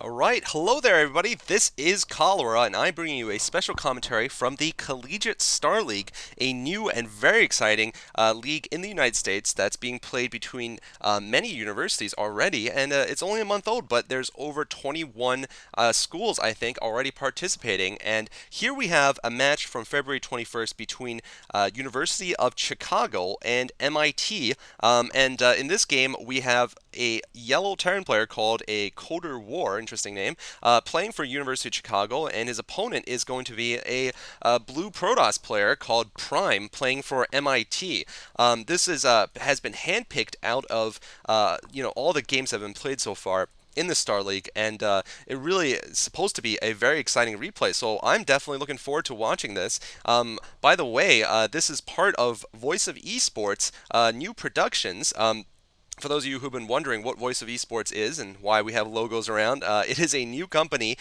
Alright, hello there everybody, this is Cholera, and I'm bringing you a special commentary from the Collegiate Star League, a new and very exciting league in the United States that's being played between many universities already, and it's only a month old, but there's over 21 schools, I think, already participating, and here we have a match from February 21st between University of Chicago and MIT, and in this game we have a yellow Terran player called AColderWar, interesting name, playing for University of Chicago, and his opponent is going to be a blue Protoss player called Prime, playing for MIT. This is has been handpicked out of all the games that have been played so far in the Star League, and it really is supposed to be a very exciting replay. So I'm definitely looking forward to watching this. By the way, this is part of Voice of Esports new productions. For those of you who've been wondering what Voice of Esports is and why we have logos around, it is a new company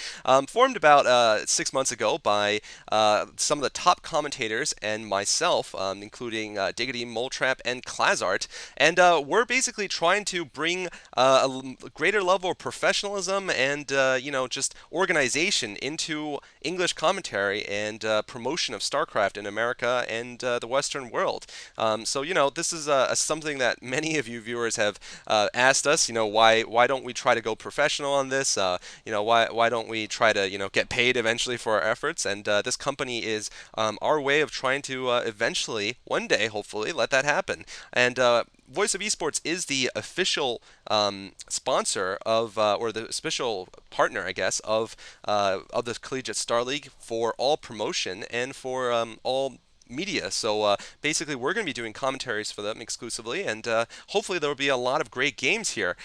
formed about 6 months ago by some of the top commentators and myself, including Diggity, Moletrap, and Klazart. And we're basically trying to bring greater level of professionalism and just organization into English commentary and promotion of StarCraft in America and the Western world. This is something that many of you viewers have asked us. Why don't we try to go professional on this? Why don't we try to get paid eventually for our efforts? And this company is our way of trying to eventually, one day, hopefully, let that happen. And Voice of Esports is the official sponsor of, or the official partner, I guess, of the Collegiate Star League for all promotion and for all media. So basically, we're going to be doing commentaries for them exclusively, and hopefully there will be a lot of great games here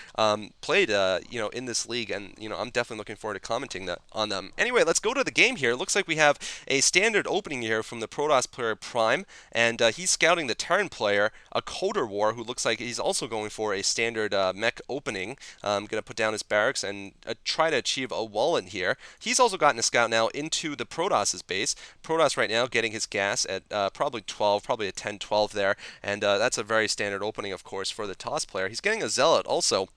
played, in this league. And I'm definitely looking forward to commenting on them. Anyway, let's go to the game here. It looks like we have a standard opening here from the Protoss player Prime, and he's scouting the Terran player AColderWar, who looks like he's also going for a standard mech opening. Going to put down his barracks and try to achieve a wall in here. He's also gotten a scout now into the Protoss's base. Protoss right now getting his gas at probably 12, probably a 10-12 there, and that's a very standard opening, of course, for the toss player. He's getting a Zealot also.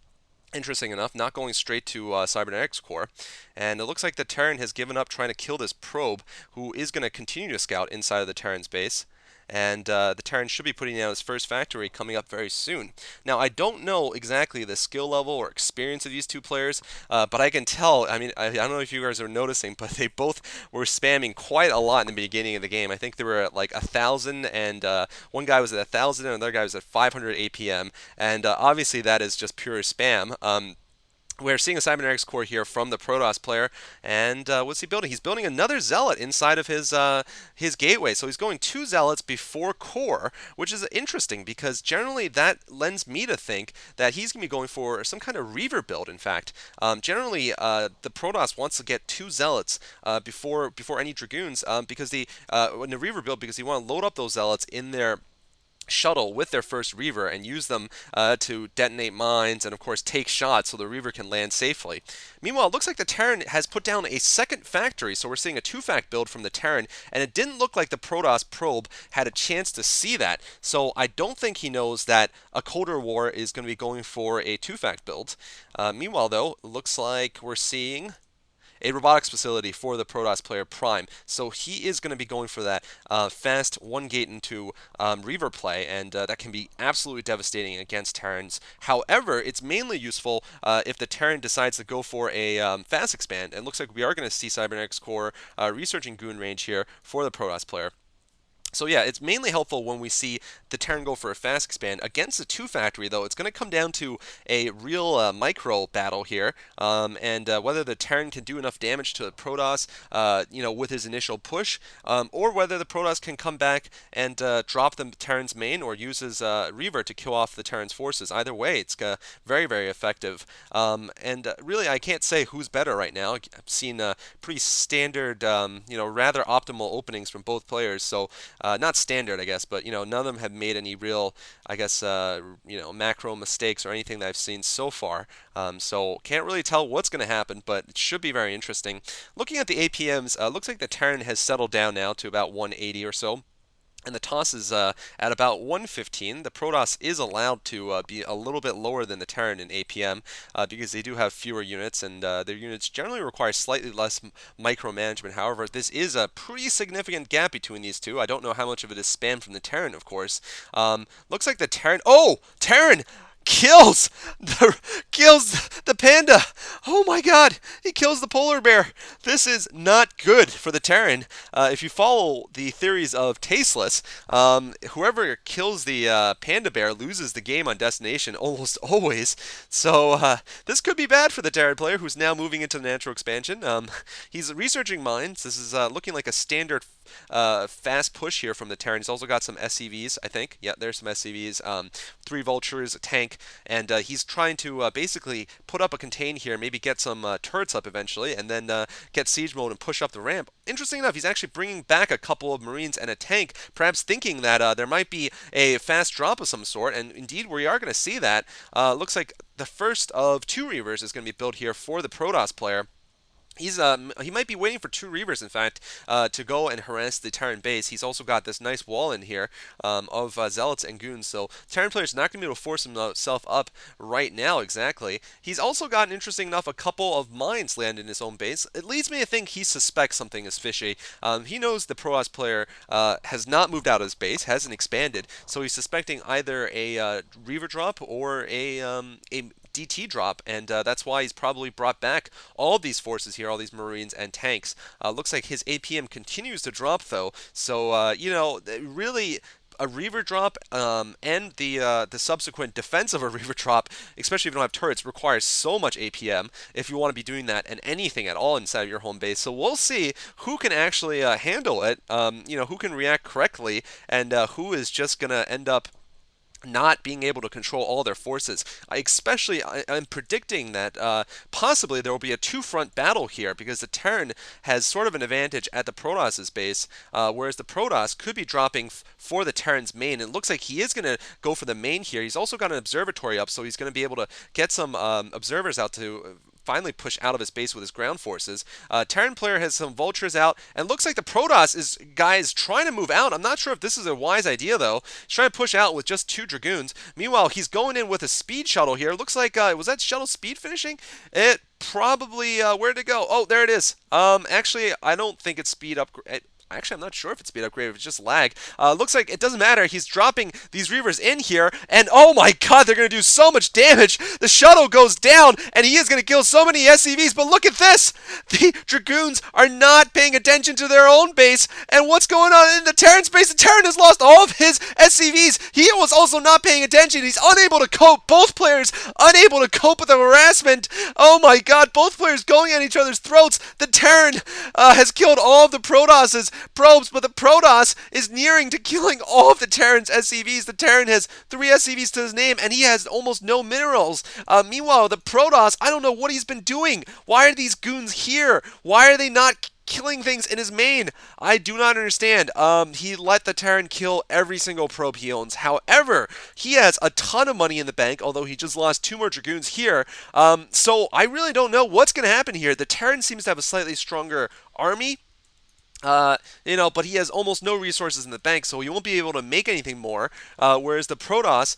Interesting enough, not going straight to Cybernetics Core. And it looks like the Terran has given up trying to kill this probe, who is going to continue to scout inside of the Terran's base. And the Terran should be putting down his first factory coming up very soon. Now, I don't know exactly the skill level or experience of these two players, but I can tell. I mean, I don't know if you guys are noticing, but they both were spamming quite a lot in the beginning of the game. I think they were at like 1,000, and one guy was at 1,000, and another guy was at 500 APM. And obviously, that is just pure spam. We're seeing a Cybernetics core here from the Protoss player, and what's he building? He's building another Zealot inside of his gateway. So he's going 2 Zealots before core, which is interesting because generally that lends me to think that he's going to be going for some kind of Reaver build. In fact, generally the Protoss wants to get 2 Zealots before any Dragoons because in the Reaver build, because you want to load up those Zealots in their shuttle with their first Reaver and use them to detonate mines and of course take shots so the Reaver can land safely. Meanwhile, it looks like the Terran has put down a second factory, so we're seeing a 2-fact build from the Terran, and it didn't look like the Protoss probe had a chance to see that, so I don't think he knows that AColderWar is going to be going for a 2-fact build. Meanwhile, though, it looks like we're seeing a robotics facility for the Protoss player Prime. So he is going to be going for that fast one gate into Reaver play, and that can be absolutely devastating against Terrans. However, it's mainly useful if the Terran decides to go for a fast expand, and looks like we are going to see Cybernetics Core researching Goon range here for the Protoss player. So yeah, it's mainly helpful when we see the Terran go for a fast expand. Against the 2-factory, though, it's going to come down to a real micro battle here, and whether the Terran can do enough damage to the Protoss, with his initial push, or whether the Protoss can come back and drop the Terran's main or use his Reaver to kill off the Terran's forces. Either way, it's very, very effective. Really, I can't say who's better right now. I've seen pretty standard, rather optimal openings from both players, so not standard, I guess, but none of them have made any real, I guess, macro mistakes or anything that I've seen so far. So can't really tell what's going to happen, but it should be very interesting. Looking at the APMs, looks like the Terran has settled down now to about 180 or so. And the toss is at about 115. The Protoss is allowed to be a little bit lower than the Terran in APM because they do have fewer units, and their units generally require slightly less micromanagement. However, this is a pretty significant gap between these two. I don't know how much of it is spam from the Terran, of course. Looks like the Terran. Oh, Terran! Kills the panda. Oh my god, he kills the polar bear. This is not good for the Terran. If you follow the theories of Tasteless, whoever kills the panda bear loses the game on destination almost always. So this could be bad for the Terran player who's now moving into the natural expansion. He's researching mines. This is looking like a standard fast push here from the Terran. He's also got some SCVs, I think. Yeah, there's some SCVs. 3 vultures, a tank, and he's trying to basically put up a contain here, maybe get some turrets up eventually, and then get siege mode and push up the ramp. Interesting enough, he's actually bringing back a couple of Marines and a tank, perhaps thinking that there might be a fast drop of some sort, and indeed we are going to see that. Looks like the first of 2 Reavers is going to be built here for the Protoss player. He might be waiting for 2 Reavers, in fact, to go and harass the Terran base. He's also got this nice wall in here of Zealots and Goons, so Terran player's not going to be able to force himself up right now exactly. He's also got, interesting enough, a couple of mines land in his own base. It leads me to think he suspects something is fishy. He knows the Protoss player has not moved out of his base, hasn't expanded, so he's suspecting either a Reaver drop or a DT drop, and that's why he's probably brought back all of these forces here, all these Marines and tanks. Looks like his APM continues to drop, though, so, really a Reaver drop and the subsequent defense of a Reaver drop, especially if you don't have turrets, requires so much APM if you want to be doing that and anything at all inside of your home base. So we'll see who can actually handle it, who can react correctly, and who is just going to end up not being able to control all their forces. I'm predicting that possibly there will be a 2-front battle here because the Terran has sort of an advantage at the Protoss's base, whereas the Protoss could be dropping for the Terran's main. It looks like he is going to go for the main here. He's also got an observatory up, so he's going to be able to get some observers out to finally push out of his base with his ground forces. Terran player has some vultures out, and looks like the Protoss is trying to move out. I'm not sure if this is a wise idea though. He's trying to push out with just 2 dragoons. Meanwhile, he's going in with a speed shuttle here. Looks like was that shuttle speed finishing? It probably where'd it go? Oh, there it is. Actually, I don't think it's speed up. Actually, I'm not sure if it's speed upgrade, if it's just lag. Looks like it doesn't matter. He's dropping these Reavers in here, and oh my god, they're going to do so much damage. The shuttle goes down, and he is going to kill so many SCVs, but look at this! The Dragoons are not paying attention to their own base, and what's going on in the Terran's base? The Terran has lost all of his SCVs. He was also not paying attention. He's unable to cope. Both players unable to cope with the harassment. Oh my god, both players going at each other's throats. The Terran has killed all of the Protosses probes, but the Protoss is nearing to killing all of the Terran's SCVs. The Terran has 3 SCVs to his name, and he has almost no minerals. Meanwhile, the Protoss, I don't know what he's been doing. Why are these goons here? Why are they not killing things in his main? I do not understand. He let the Terran kill every single probe he owns. However, he has a ton of money in the bank, although he just lost 2 more Dragoons here. So I really don't know what's going to happen here. The Terran seems to have a slightly stronger army. But he has almost no resources in the bank, so he won't be able to make anything more. Whereas the Protoss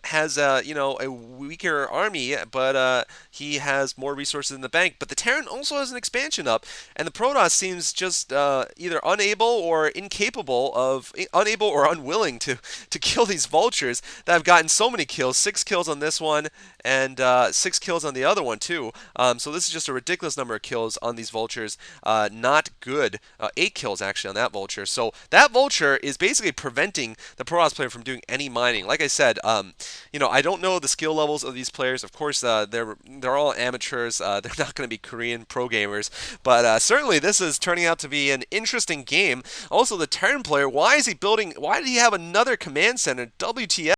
has, a weaker army, but he has more resources in the bank. But the Terran also has an expansion up, and the Protoss seems just either unable or unwilling to kill these vultures that have gotten so many kills. 6 kills on this one, and 6 kills on the other one too. So this is just a ridiculous number of kills on these vultures. Not good. 8 kills actually on that vulture. So that vulture is basically preventing the Protoss player from doing any mining. Like I said, I don't know the skill levels of these players. Of course, they're all amateurs. They're not going to be Korean pro gamers, but certainly this is turning out to be an interesting game. Also, the Terran player, why did he have another command center? WTF?